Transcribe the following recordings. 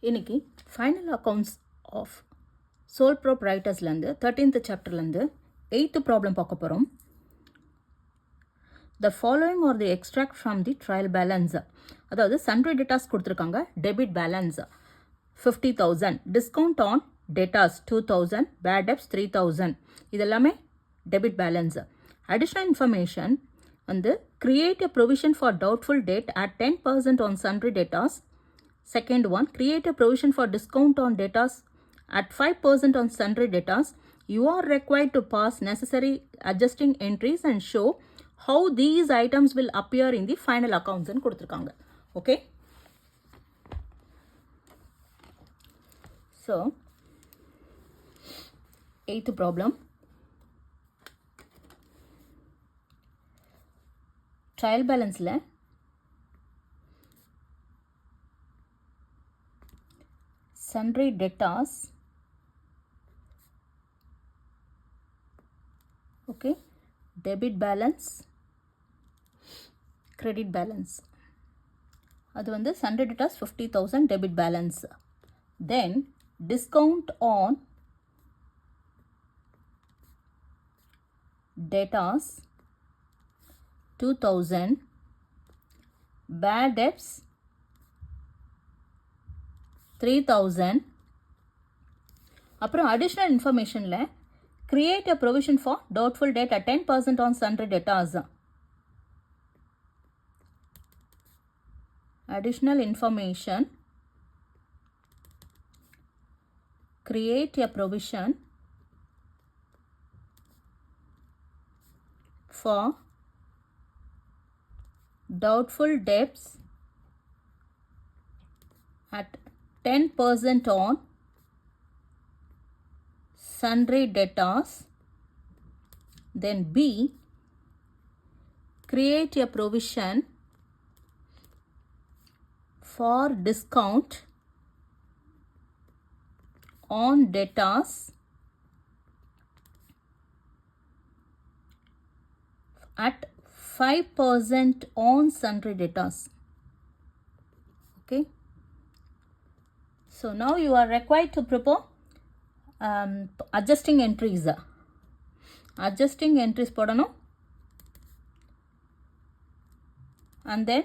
இன்னைக்கு final accounts of sole ப்ரோப்ரைட்டர்ஸ்லேருந்து 13th சாப்டர்லேருந்து 8th ப்ராப்ளம் பார்க்க போகிறோம். The following are the extract from the trial balance. அதாவது சன்ட்ரி டேட்டாஸ் கொடுத்துருக்காங்க. Debit balance 50,000, discount on debtors 2,000, bad debts 3,000. இதெல்லாமே debit balance. Additional information வந்து create a provision for doubtful debt at 10% on sundry debtors. Second one, create a provision for discount on datas at 5% on sundry datas. You are required to pass necessary adjusting entries and show how these items will appear in the final accounts and கொடுத்திருக்காங்க. Okay. So, 8th problem. Trial balance la sundry debtors, okay, debit balance, credit balance. அது வந்து sundry debtors 50,000 debit balance. Then discount on debtors 2,000, bad debts 3,000. அப்புறம் additional informationல create a provision for doubtful debt at 10% on sundry debtors. Additional information, create a provision for doubtful debts at 10% on sundry debtors. Then B, create a provision for discount on debtors at 5% on sundry debtors. Okay. So now you are required to prepare adjusting entries. Adjusting entries போடணும். And then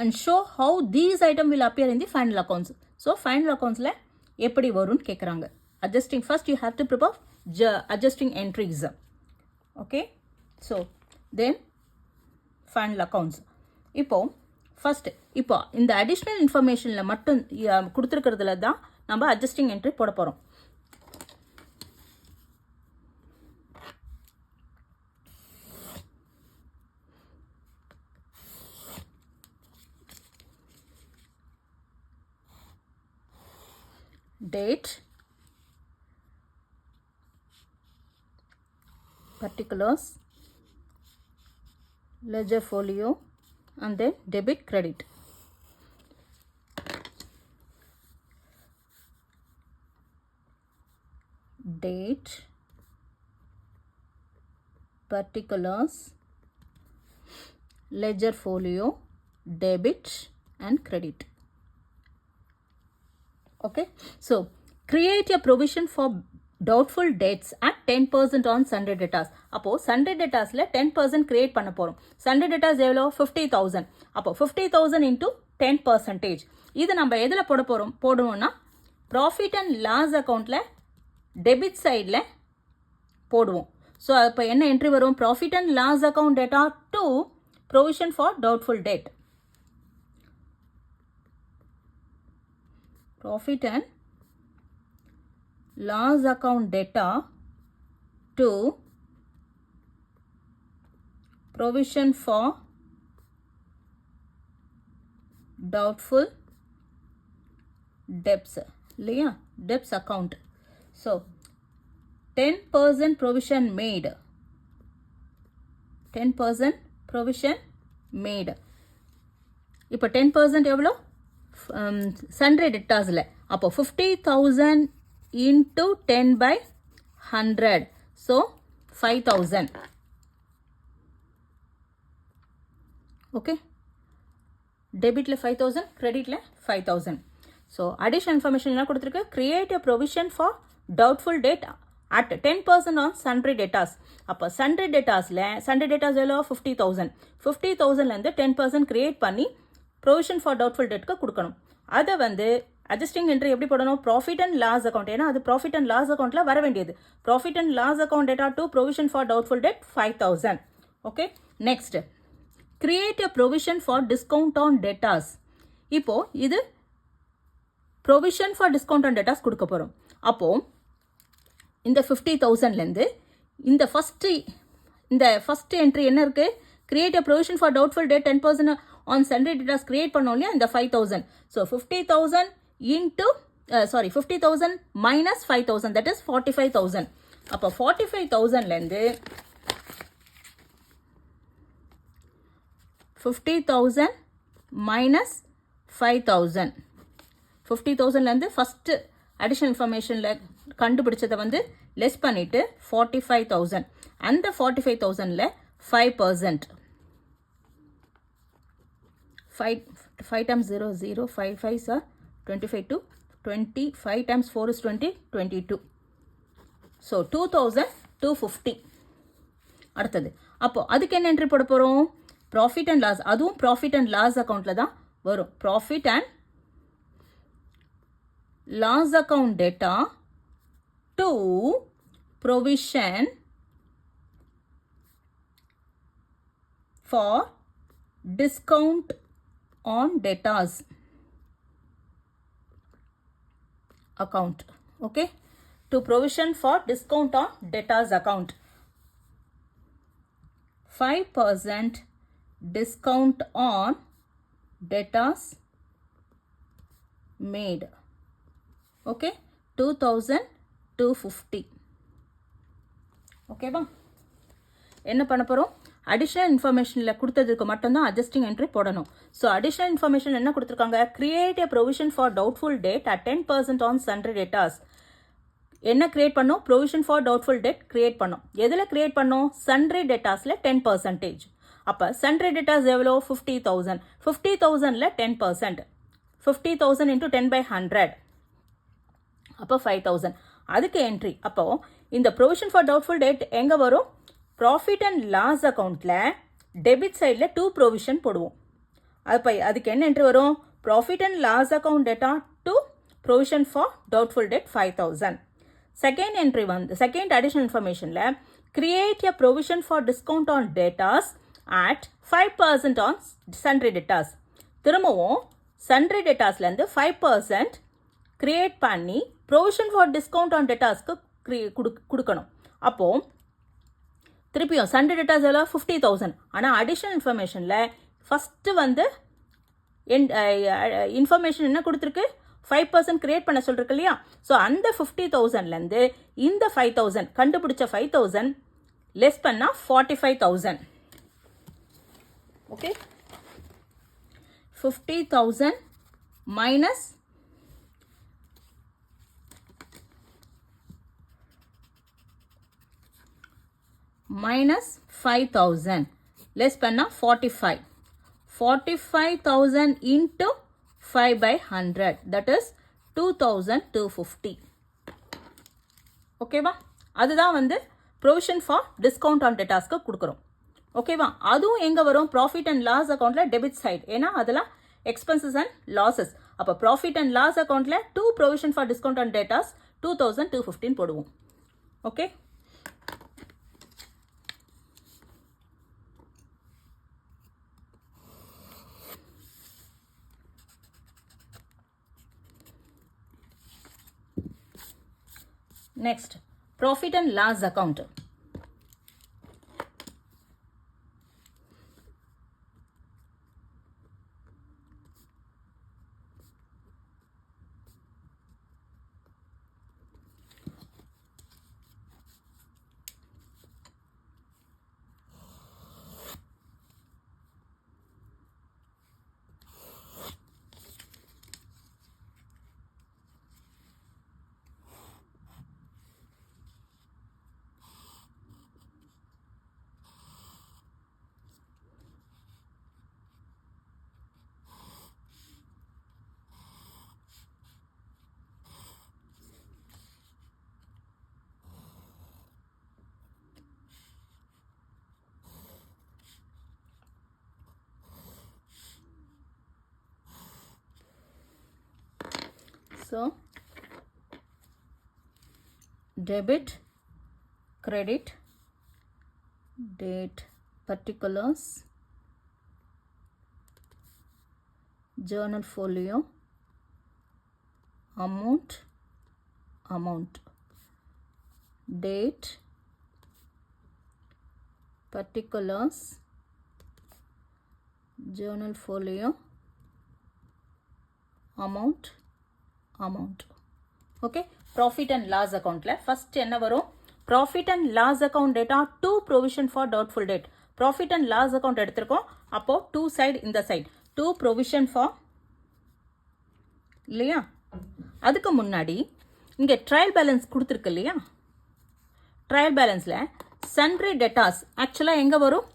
and show how these items will appear in the final accounts. So final accountsல எப்படி வரும்னு கேட்குறாங்க. Adjusting, first you have to prepare adjusting entries. Okay. So then final accounts. இப்போ இந்த additional இன்ஃபர்மேஷனில் மட்டும் கொடுத்துருக்கிறதுல தான் நம்ம adjusting entry போட போகிறோம். Date, particulars, ledger folio, and then debit credit. Date, particulars, ledger folio, debit and credit. Okay, so create a provision for doubtful debts at 10% on sundry debtors. அப்போ sundry debtorsல 10% create பண்ண போறோம். sundry debtors எவ்வளோ 50,000. அப்போ 50,000 into 10%. இது நம்ம எதில் போடுவோம்னா profit and loss அக்கௌண்ட்டில் டெபிட் சைடில் போடுவோம். ஸோ அப்போ என்ன என்ட்ரி வரும்? Profit and loss account debtor to provision for doubtful debt. Profit and loss account data to provision for doubtful debts. இல்லையா? debts account. So 10% provision made. 10% provision made. இப்போ 10% எவ்வளோ? sundry debtorsல அப்போ 50,000 into 10/100. So 5,000. Okay. டெபிட்டில் 5000 கிரெடிட்டில் 5000. So additional information என்ன கொடுத்துருக்கு, create a provision for doubtful date at 10% on sundry datas. அப்போ sundry datasல sundry datas எவ்வளோ 50,000. 50,000லேருந்து 10% create பண்ணி provision for doubtful டேட்க்கு கொடுக்கணும். அதை வந்து அட்ஜஸ்டிங் என்ட்ரி எப்படி போடணும், ப்ராஃபிட் அண்ட் லாஸ் அக்கௌண்ட், ஏன்னா அது ப்ராஃபிட் அண்ட் லாஸ் அக்கௌண்ட்டில் வர வேண்டியது. Profit and loss account debtor to provision for doubtful debt 5,000. Okay, next create a provision for discount on debtors. இப்போ இது provision for discount on debtors கொடுக்க போகிறோம். அப்போது இந்த 50,000லேருந்து இந்த ஃபஸ்ட்டு என்ட்ரி என்ன இருக்குது, create a provision for doubtful date 10% on sundry datas create பண்ணோம் இல்லையா, இந்த 5,000. So 50,000 into 50,000 minus 5,000, that is 45,000. அப்போ 45,000லேருந்து 50,000 minus 5,000. 50,000லேருந்து ஃபஸ்ட்டு அடிஷனல் இன்ஃபர்மேஷனில் கண்டுபிடிச்சதை வந்து லெஸ் பண்ணிவிட்டு 45,000. அந்த 45,000ல் 5%. 5 times 0 0, 5 5s are 25 to 20, 5 times 4 is 20, 22. So 2,250. அடுத்தது அப்போ அதுக்கு என்ன என்ட்ரி போட போகிறோம், ப்ராஃபிட் அண்ட் லாஸ். அதுவும் ப்ராஃபிட் அண்ட் லாஸ் அக்கௌண்ட்டில் தான் வரும். Profit and loss account debtor to provision for discount on datas account. Okay, to provision for discount on datas account, 5% discount on datas made. Okay, 2,250. ஓகேவா, என்ன பண்ண போகிறோம், additional இன்ஃபர்மேஷனில் கொடுத்ததுக்கு மட்டும்தான் அட்ஜஸ்டிங் என்ட்ரி போடணும். ஸோ அடிஷ்னல் இன்ஃபர்மேஷன் என்ன கொடுத்துருக்காங்க, create a provision for doubtful date at 10% on sundry datas. என்ன கிரியேட் பண்ணோம், provision for doubtful date create பண்ணோம். எதில் கிரியேட் பண்ணோம், சண்டே டேட்டாஸில் 10%. அப்போ சண்டே டேட்டாஸ் எவ்வளோ, 50,000. 50,000ல் 10%, 50,000 into 10/100, அப்போ 5,000. அதுக்கு என்ட்ரி. அப்போது இந்த ப்ரொவிஷன் ஃபார் டவுட்ஃபுல் டேட் எங்கே வரும், ப்ராஃபிட் அண்ட் லாஸ் அக்கௌண்ட்டில் டெபிட் சைடில் 2 ப்ரொவிஷன் போடுவோம். அப்போ அதுக்கு என்ன என்ட்ரி வரும், profit and loss account debtor to provision for doubtful debt 5,000. Second entry வந்து செகண்ட் அடிஷனல் இன்ஃபர்மேஷனில் create a provision for discount on debtors at 5% on sundry debtors. திரும்பவும் சண்டே டேட்டாஸ்லேருந்து 5% கிரியேட் பண்ணி ப்ரொவிஷன் ஃபார் டிஸ்கவுண்ட் ஆன் டேட்டாஸ்க்கு கொடுக்கணும். அப்போது திருப்பியும் sundry debtors எவ்வளோ 50,000. ஆனால் அடிஷ்னல் இன்ஃபர்மேஷனில் ஃபஸ்ட்டு வந்து இன்ஃபர்மேஷன் என்ன கொடுத்துருக்கு, 5% கிரியேட் பண்ண சொல்லிருக்கு இல்லையா. ஸோ அந்த 50,000லேருந்து இந்த 5,000 கண்டுபிடிச்ச 5,000 லெஸ் பண்ணால் 45,000. ஓகே, 50,000 மைனஸ் minus 5,000 less பண்ணா 45. 45,000 into 5/100, that is 2,250. ஓகேவா, அதுதான் வந்து ப்ரொவிஷன் ஃபார் டிஸ்கவுண்ட் ஆன் டேட்டாஸ்க்கு கொடுக்குறோம். ஓகேவா, அதுவும் எங்கே வரும், ப்ராஃபிட் அண்ட் லாஸ் அக்கௌண்ட்டில் டெபிட் சைடு, ஏன்னா அதெல்லாம் எக்ஸ்பென்சஸ் அண்ட் லாஸஸ். அப்போ ப்ராஃபிட் அண்ட் லாஸ் அக்கௌண்ட்டில் 2 provision for discount on datas 2,215 போடுவோம். Okay, next profit and loss account. So debit, credit, date, particulars, journal folio, amount, date, particulars, journal folio, amount. Okay, profit and loss account la first enna varum profit and loss account data to provision for doubtful debt. Profit and loss account எடுத்திருக்கோம். அப்போ two side இந்த side to provision for இல்லையா. அதுக்கு முன்னாடி இங்க trial balance கொடுத்துருக்கு இல்லையா. Trial பேலன்ஸ்ல sundry debtors ஆக்சுவலா எங்க வரும்?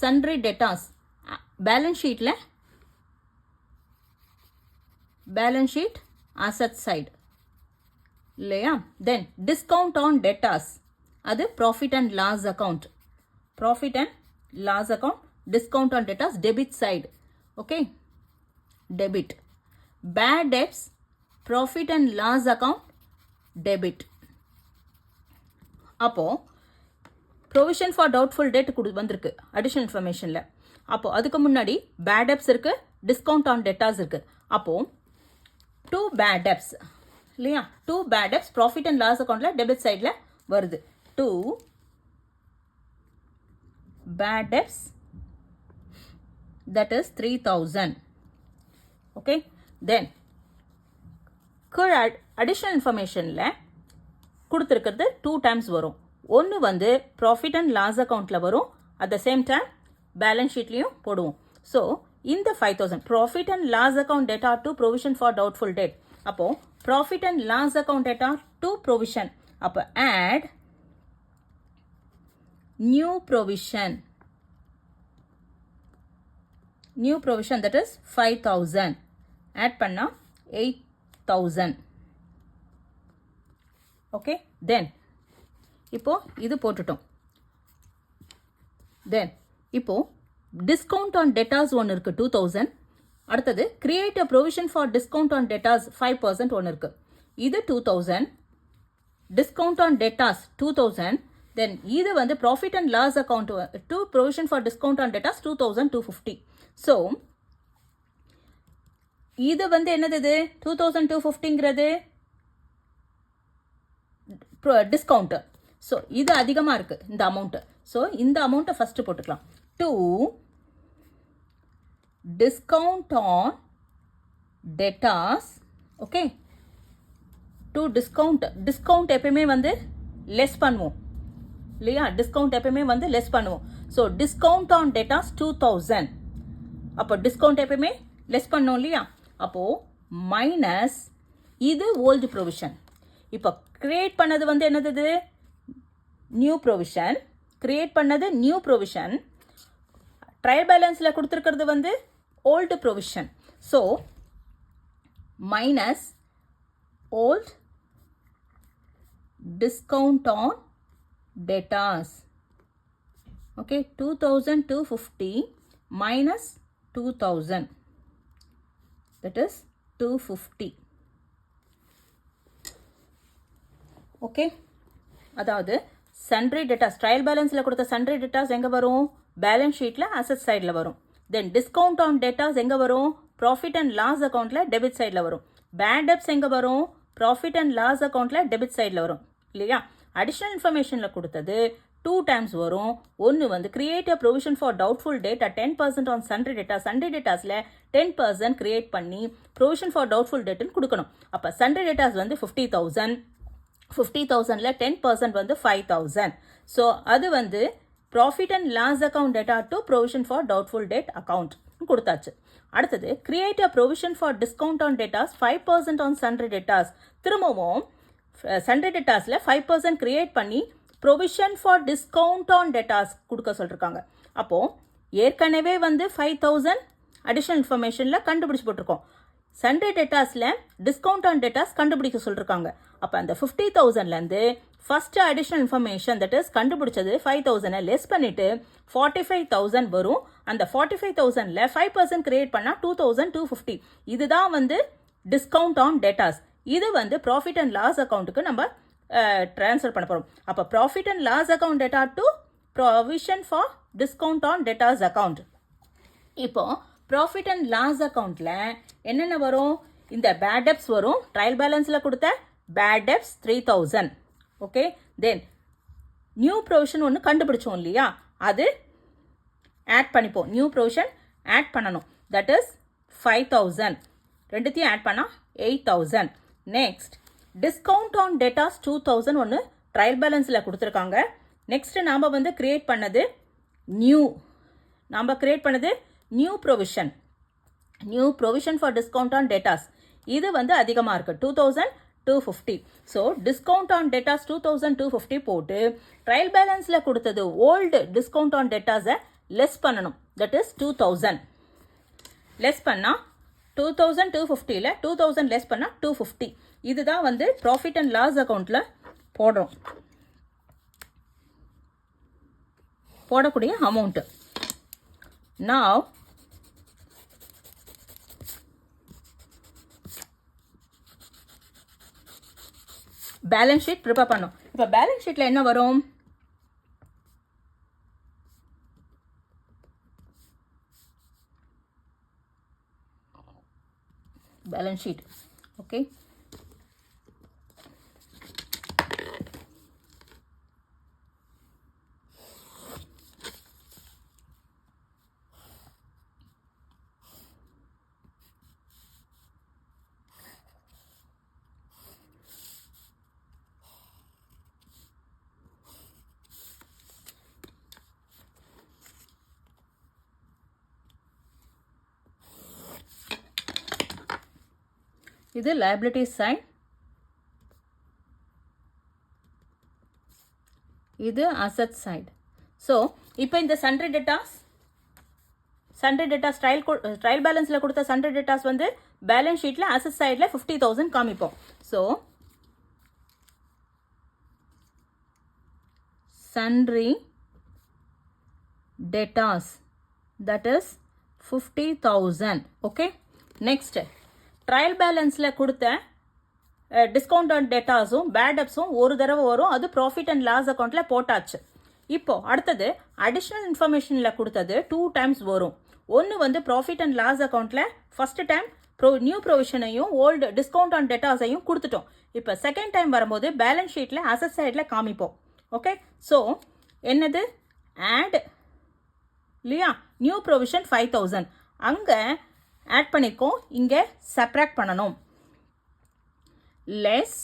sundry debtors பேலன்ஸ் ஷீட்ல balance sheet asset side இல்லையா. then discount on debtors அது profit and loss account discount on debtors debit side. okay, debit. bad debts profit and loss account debit. அப்போ provision for doubtful debt வந்திருக்கு additional informationல. அப்போ அதுக்கு முன்னாடி bad debts இருக்கு, discount on debtors இருக்கு. அப்போ two bad debts இல்லையா. two bad debts profit and loss accountல debit sideல வருது. two bad debts that is 3000. okay, then additional informationல கொடுத்திருக்கிறது 2 times வரும். ஒன்னு வந்து profit and loss accountல வரும், at the same time balance sheetலயும் போடுவோம். so இந்த 5000 profit and loss account data to provision for doubtful debt. அப்போ profit and loss account data to provision. அப்போ add new provision that is 5000 add பண்ணா 8000. okay, then இப்போ இது போட்டுட்டோம். then இப்போ discount on debtors ஒன்று இருக்கு 2000. அடுத்தது create a provision for discount on debtors 5% ஒன்று இருக்கு. இது 2000. discount on debtors 2000. then இது வந்து profit and loss account to provision for discount on debtors 2250. so இது வந்து என்னது 2250ங்கிறது டிஸ்கவுண்ட். ஸோ இது அதிகமாக இருக்கு இந்த அமௌண்ட்டு. ஸோ இந்த அமௌண்ட்டை ஃபஸ்ட்டு போட்டுக்கலாம். to discount on debtors. okay, to discount எப்பயுமே வந்து லெஸ் பண்ணுவோம் இல்லையா. டிஸ்கவுண்ட் எப்பயுமே வந்து லெஸ் பண்ணுவோம். So discount on debtors 2000. அப்போ டிஸ்கவுண்ட் எப்பயுமே லெஸ் பண்ணோம் இல்லையா. அப்போ மைனஸ் இது ஓல்டு ப்ரொவிஷன். இப்போ கிரியேட் பண்ணது வந்து என்னது நியூ ப்ரொவிஷன். கிரியேட் பண்ணது நியூ ப்ரொவிஷன். ட்ரையல் பேலன்ஸில் கொடுத்துருக்கிறது வந்து old provision. So minus old discount on debtors. okay, 2250 minus 2000 that is 250. okay, அதாவது sundry debtors ட்ரையல் பேலன்ஸில் கொடுத்த sundry debtors எங்கே வரும்? பேலன்ஸ் ஷீட்டில் அசட் சைடில் வரும். தென் டிஸ்கவுண்ட் ஆன் debtors எங்கே வரும்? ப்ராஃபிட் அண்ட் லாஸ் அக்கௌண்ட்டில் டெபிட் சைடில் வரும். பேட் டெப்ஸ் எங்கே வரும்? ப்ராஃபிட் அண்ட் லாஸ் அக்கௌண்ட்டில் டெபிட் சைடில் வரும் இல்லையா. அடிஷ்னல் இன்ஃபர்மேஷனில் கொடுத்தது 2 times வரும். ஒன்று வந்து create a provision for doubtful debt at 10% on sundry debtors. sundry debtorsல 10% create பண்ணி ப்ரொவிஷன் ஃபார் டவுட்ஃபுல் டேட்னு கொடுக்கணும். அப்போ sundry debtors வந்து 50,000. 50,000ல 10% வந்து 5,000. ஸோ அது வந்து profit and loss account debtor to provision for doubtful debt account கொடுத்தாச்சு. அடுத்தது create a provision for discount on debtors 5% on sundry debtors. திரும்பவும் sundry debtorsல 5% கிரியேட் பண்ணி provision for discount on debtors கொடுக்க சொல்லியிருக்காங்க. அப்போது ஏற்கனவே வந்து 5,000 அடிஷ்னல் இன்ஃபர்மேஷனில் கண்டுபிடிச்சி போட்டிருக்கோம். sundry debtorsல டிஸ்கவுண்ட் ஆன் debtors கண்டுபிடிக்க சொல்லியிருக்காங்க. அப்போ அந்த 50,000லேருந்து first additional information that is கண்டுபிடிச்சது 5,000 லெஸ் பண்ணிவிட்டு 45,000 வரும். அந்த 45,000ல் 5% கிரியேட் பண்ணால் 2,250. இதுதான் வந்து டிஸ்கவுண்ட் ஆன் டேட்டாஸ். இது வந்து ப்ராஃபிட் அண்ட் லாஸ் அக்கௌண்ட்டுக்கு நம்ம ட்ரான்ஸ்ஃபர் பண்ண போகிறோம். அப்போ profit and loss account debtor to provision for discount on debtors account. இப்போ ப்ராஃபிட் அண்ட் லாஸ் அக்கௌண்ட்டில் என்னென்ன வரும்? இந்த பேட் டெப்ஸ் வரும். ட்ரையல் பேலன்ஸில் கொடுத்த bad debts 3000. Okay, then new provision ஒன்று கண்டுபிடிச்சோம் இல்லையா, அது ஆட் பண்ணிப்போம். நியூ ப்ரொவிஷன் ஆட் பண்ணணும். That is 5000. ரெண்டுத்தையும் ஆட் பண்ணால் 8000. நெக்ஸ்ட் டிஸ்கவுண்ட் ஆன் டேட்டாஸ் 2000 ஒன்று ட்ரையல் பேலன்ஸில் கொடுத்துருக்காங்க. நெக்ஸ்ட்டு நாம் வந்து கிரியேட் பண்ணது new provision. New provision for discount on datas இது வந்து அதிகமாக இருக்குது, 2250. ஸோ டிஸ்கவுண்ட் ஆன் டேட்டாஸ் 2250 போட்டு ட்ரையல் பேலன்ஸில் கொடுத்தது ஓல்டு டிஸ்கவுண்ட் ஆன் டேட்டாஸை லெஸ் பண்ணணும். That is 2000. லெஸ் பண்ணால் 2250ல் 2000 லெஸ் பண்ணால் 250. இதுதான் வந்து ப்ராஃபிட் அண்ட் லாஸ் அக்கௌண்ட்டில் போடக்கூடிய அமௌண்ட்டு. நாவ் பேலன்ஸ் ஷீட் ப்ரிப்பேர் பண்ணோம். இப்போ பேலன்ஸ் ஷீட்டில் என்ன வரும்? Balance sheet. ஓகே, இது liability side, இது asset side. ஸோ இப்போ இந்த sundry debtors ட்ரையல் பேலன்ஸில் கொடுத்த sundry debtors வந்து பேலன்ஸ் ஷீட்டில் asset சைடில் 50,000 காமிப்போம். So sundry debtors that is 50,000. Okay, next trial பேலன்ஸில் கொடுத்த டிஸ்கவுண்ட் ஆன் டேட்டாஸும் பேட் டெப்ஸும் ஒரு தடவை வரும். அது ப்ராஃபிட் அண்ட் லாஸ் அக்கௌண்ட்டில் போட்டாச்சு. இப்போ அடுத்தது அடிஷ்னல் இன்ஃபர்மேஷனில் கொடுத்தது 2 times வரும். ஒன்று வந்து ப்ராஃபிட் அண்ட் லாஸ் அக்கௌண்ட்டில் ஃபஸ்ட்டு டைம் நியூ ப்ரொவிஷனையும் ஓல்டு டிஸ்கவுண்ட் ஆன் டேட்டாஸையும் கொடுத்துட்டோம். இப்போ செகண்ட் டைம் வரும்போது பேலன்ஸ் ஷீட்டில் அசட் சைடில் காமிப்போம். ஓகே, ஸோ என்னது ஆட் இல்லையா, நியூ ப்ரொவிஷன் 5000 அங்கே ஆட் பண்ணிக்கோ, இங்கே சப்ராக்ட் பண்ணணும். Less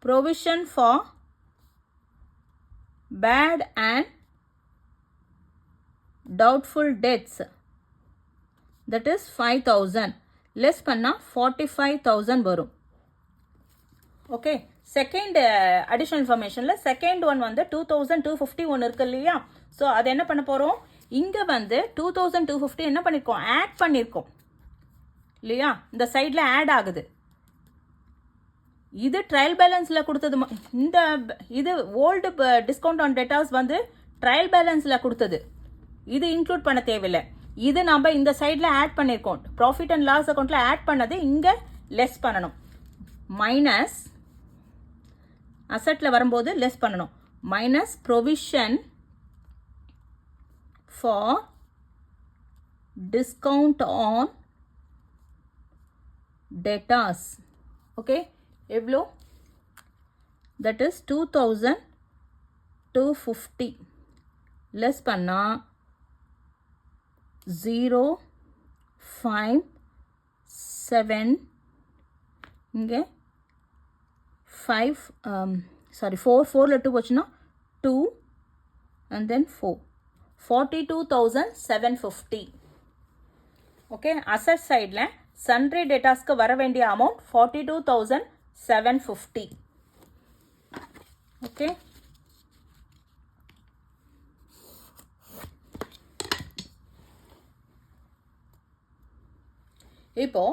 provision for bad and doubtful debts that is 5000. Less பண்ணால் 45,000 வரும். ஓகே, செகண்ட் அடிஷனல் இன்ஃபர்மேஷனில் செகண்ட் ஒன் வந்து 2250 ஒன்று இருக்கு இல்லையா. ஸோ அது என்ன பண்ண போகிறோம்? இங்கே வந்து 2250 என்ன பண்ணியிருக்கோம்? ஆட் பண்ணியிருக்கோம் இல்லையா, இந்த சைடில் ஆட் ஆகுது. இது ட்ரையல் பேலன்ஸில் கொடுத்தது. இந்த இது ஓல்டு டிஸ்கவுண்ட் ஆன் டேட்டாஸ் வந்து ட்ரையல் பேலன்ஸில் கொடுத்தது. இது இன்க்ளூட் பண்ண தேவையில்லை. இது நம்ம இந்த சைடில் ஆட் பண்ணியிருக்கோம். ப்ராஃபிட் அண்ட் லாஸ் அக்கௌண்ட்டில் ஆட் பண்ணது இங்கே லெஸ் பண்ணணும். மைனஸ் அசட்டில் வரும்போது லெஸ் பண்ணணும். Minus provision for discount on debtors. Okay, எவ்வளோ? That is 2250. லெஸ் பண்ணால் 057 இங்கே 5 4ல் 2 போச்சுன்னா 2 and then 4 42,750. ஓகே, அசட் சைடில் சன்ட்ரி டேட்டாஸ்க்கு வர வேண்டிய அமௌண்ட் 42,750. ஓகே, இப்போ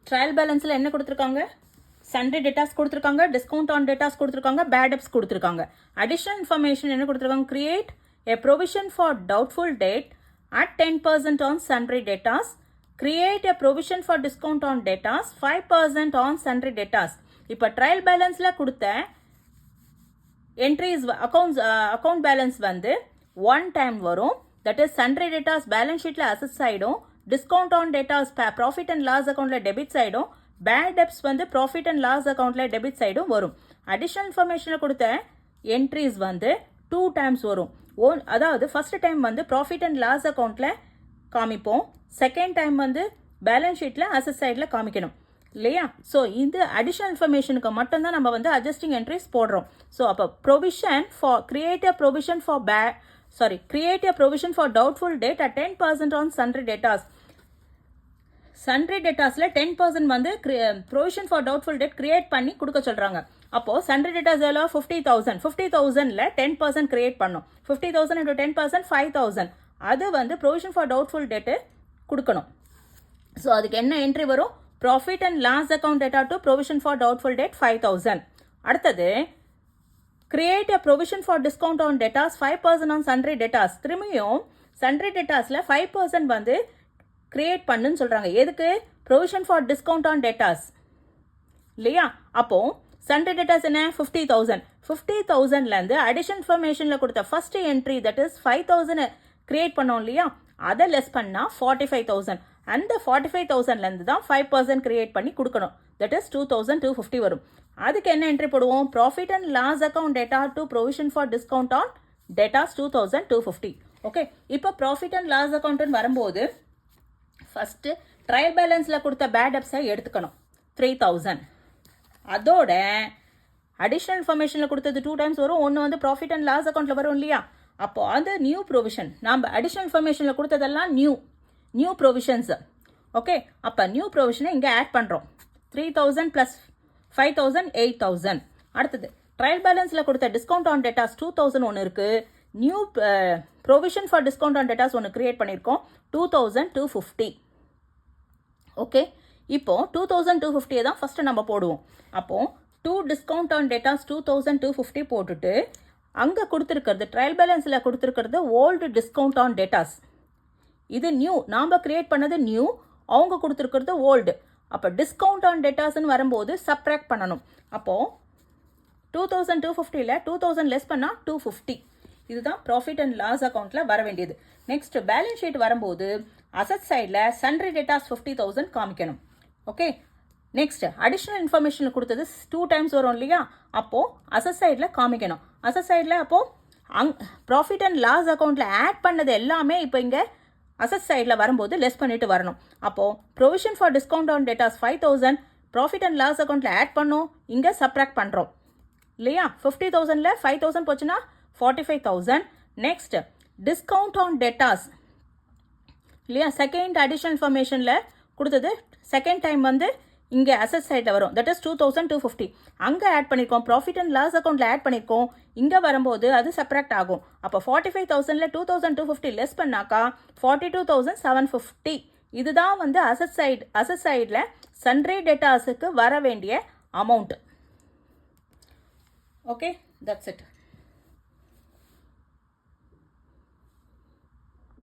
ட்ரையல் பேலன்ஸில் என்ன கொடுத்துருக்காங்க? சன்ட்ரி டேட்டாஸ் கொடுத்துருக்காங்க, டிஸ்கவுண்ட் ஆன் டேட்டாஸ் கொடுத்துருக்காங்க, பேட் டெப்ஸ் கொடுத்துருக்காங்க. அடிஷனல் இன்ஃபர்மேஷன் என்ன கொடுத்துருக்காங்க? Create a provision for doubtful debt at 10% on sundry debtors. create a provision for discount on debtors 5% on sundry debtors. இப்போ trial பேலன்ஸில் கொடுத்த என்ட்ரிஸ் அக்கௌண்ட் பேலன்ஸ் வந்து one time வரும். That is sundry debtors balance ஷீட்டில் அசஸ் ஆகிடும். Discount on debtors profit and loss அக்கௌண்ட்டில் debits ஆகிடும். பேட் டெப்ஸ் வந்து ப்ராஃபிட் அண்ட் லாஸ் அக்கௌண்ட்டில் டெபிட் சைடும் வரும். அடிஷ்னல் இன்ஃபர்மேஷனில் கொடுத்த என்ட்ரிஸ் வந்து 2 டைம்ஸ் வரும். அதாவது ஃபர்ஸ்ட் டைம் வந்து ப்ராஃபிட் அண்ட் லாஸ் அக்கௌண்ட்டில் காமிப்போம். செகண்ட் டைம் வந்து பேலன்ஸ் ஷீட்டில் அசஸ் சைடில் காமிக்கணும் இல்லையா? ஸோ இந்த அடிஷ்னல் இன்ஃபர்மேஷனுக்கு மட்டும்தான் நம்ம வந்து அட்ஜஸ்டிங் என்ட்ரிஸ் போடுறோம். ஸோ அப்போ provision for create a provision for doubtful debt at 10% on sundry debtors. Sundry டேட்டாஸில் 10% வந்து provision for doubtful debt create பண்ணி கொடுக்க சொல்கிறாங்க. அப்போது சண்டரி டேட்டாஸ் எல்லாம் 50,000 50,000ல் 10% கிரியேட் பண்ணணும். 50,000 into 10% 5,000. அது வந்து ப்ரொவிஷன் ஃபார் டவுட்ஃபுல் டெட்டு கொடுக்கணும். ஸோ அதுக்கு என்ன என்ட்ரி வரும்? Profit and loss account debtor to provision for doubtful debt 5,000. அடுத்தது create a provision for discount on debtors 5% on sundry debtors. திரும்பியும் சண்டரி டேட்டாஸில் 5% வந்து கிரியேட் பண்ணுன்னு சொல்கிறாங்க. எதுக்கு? Provision for discount on debtors இல்லையா? அப்போது சண்டரி டேட்டாஸ் என்ன? 50,000. 50,000லேருந்து அடிஷன் இன்ஃபர்மேஷனில் கொடுத்த first entry that is 5,000 create பண்ணோம் இல்லையா? அதை லெஸ் பண்ணால் 45,000. அந்த 45,000லேருந்து தான் 5% கிரியேட் பண்ணி கொடுக்கணும். தட் இஸ் 2,250 வரும். அதுக்கு என்ன என்ட்ரி போடுவோம்? Profit and loss account debtor to provision for discount on debtors 2,250. Okay, இப்போ ப்ராஃபிட் அண்ட் லாஸ் அக்கௌண்ட்டுன்னு வரும்போது ஃபஸ்ட்டு ட்ரையல் பேலன்ஸில் கொடுத்த பேட் டெப்ஸை எடுத்துக்கணும் 3,000. அதோட அடிஷ்னல் இன்ஃபர்மேஷனில் கொடுத்தது 2 டைம்ஸ் வரும். ஒன்று வந்து ப்ராஃபிட் அண்ட் லாஸ் அக்கௌண்ட்டில் வரும் இல்லையா? அப்போது அது நியூ ப்ரொவிஷன். நம்ம அடிஷ்னல் இன்ஃபர்மேஷனில் கொடுத்ததெல்லாம் நியூ ப்ரொவிஷன்ஸ். ஓகே, அப்போ நியூ ப்ரொவிஷனை இங்கே ஆட் பண்ணுறோம். 3,000 + 5,000 8,000. அடுத்தது ட்ரையல் பேலன்ஸில் கொடுத்த டிஸ்கவுண்ட் ஆன் டேட்டாஸ் 2,000 ஒன்று இருக்குது. New provision for discount on datas ஒன்று கிரியேட் பண்ணியிருக்கோம் 2,250. ஓகே, இப்போது 2,250 தான் ஃபஸ்ட்டு நம்ம போடுவோம். அப்போது 2 டிஸ்கவுண்ட் ஆன் டேட்டாஸ் 2,250 போட்டுட்டு அங்கே கொடுத்துருக்கிறது ட்ரையல் பேலன்ஸில் கொடுத்துருக்கிறது ஓல்டு டிஸ்கவுண்ட் ஆன் டேட்டாஸ். இது நியூ, நாம் கிரியேட் பண்ணது நியூ, அவங்க கொடுத்துருக்கிறது ஓல்டு. அப்போ டிஸ்கவுண்ட் ஆன் டேட்டாஸ்ன்னு வரும்போது சப்ராக்ட் பண்ணணும். அப்போது 2,250ல் 2,000 லெஸ் பண்ணால் 250. இதுதான் ப்ராஃபிட் அண்ட் லாஸ் அக்கௌண்ட்டில் வர வேண்டியது. நெக்ஸ்ட் பேலன்ஸ் ஷீட் வரும்போது அசட் சைடில் சண்டரி டேட்டாஸ் 50,000 காமிக்கணும். ஓகே, நெக்ஸ்ட் அடிஷ்னல் இன்ஃபர்மேஷன் கொடுத்தது 2 டைம்ஸ் வரும் இல்லையா? அப்போது அசட் சைடில் காமிக்கணும். அசட் சைடில் அப்போது ப்ராஃபிட் அண்ட் லாஸ் அக்கௌண்ட்டில் ஆட் பண்ணது எல்லாமே இப்போ இங்கே அசட் சைடில் வரும்போது லெஸ் பண்ணிட்டு வரணும். அப்போது provision for discount on debtors 5,000 profit and loss அக்கௌண்ட்டில் ஆட் பண்ணோம், இங்கே சப்ராக்ட் பண்ணுறோம் இல்லையா? 50,000ல் 5,000 போச்சுன்னா 45,000. நெக்ஸ்ட் டிஸ்கவுண்ட் ஆன் டேட்டாஸ் இல்லையா? செகண்ட் அடிஷனல் இன்ஃபர்மேஷனில் கொடுத்தது செகண்ட் டைம் வந்து இங்கே அசட் சைடில் வரும். That is 2,250. அங்கே ஆட் பண்ணியிருக்கோம், ப்ராஃபிட் அண்ட் லாஸ் அக்கௌண்ட்டில் ஆட் பண்ணியிருக்கோம். இங்கே வரும்போது அது செப்பரேட் ஆகும். அப்போ 45,000ல் 2,250 லெஸ் பண்ணாக்கா 42,750. இதுதான் வந்து அசட் சைடில் சண்டரி டேட்டாஸுக்கு வர வேண்டிய அமௌண்ட். Okay, that's it.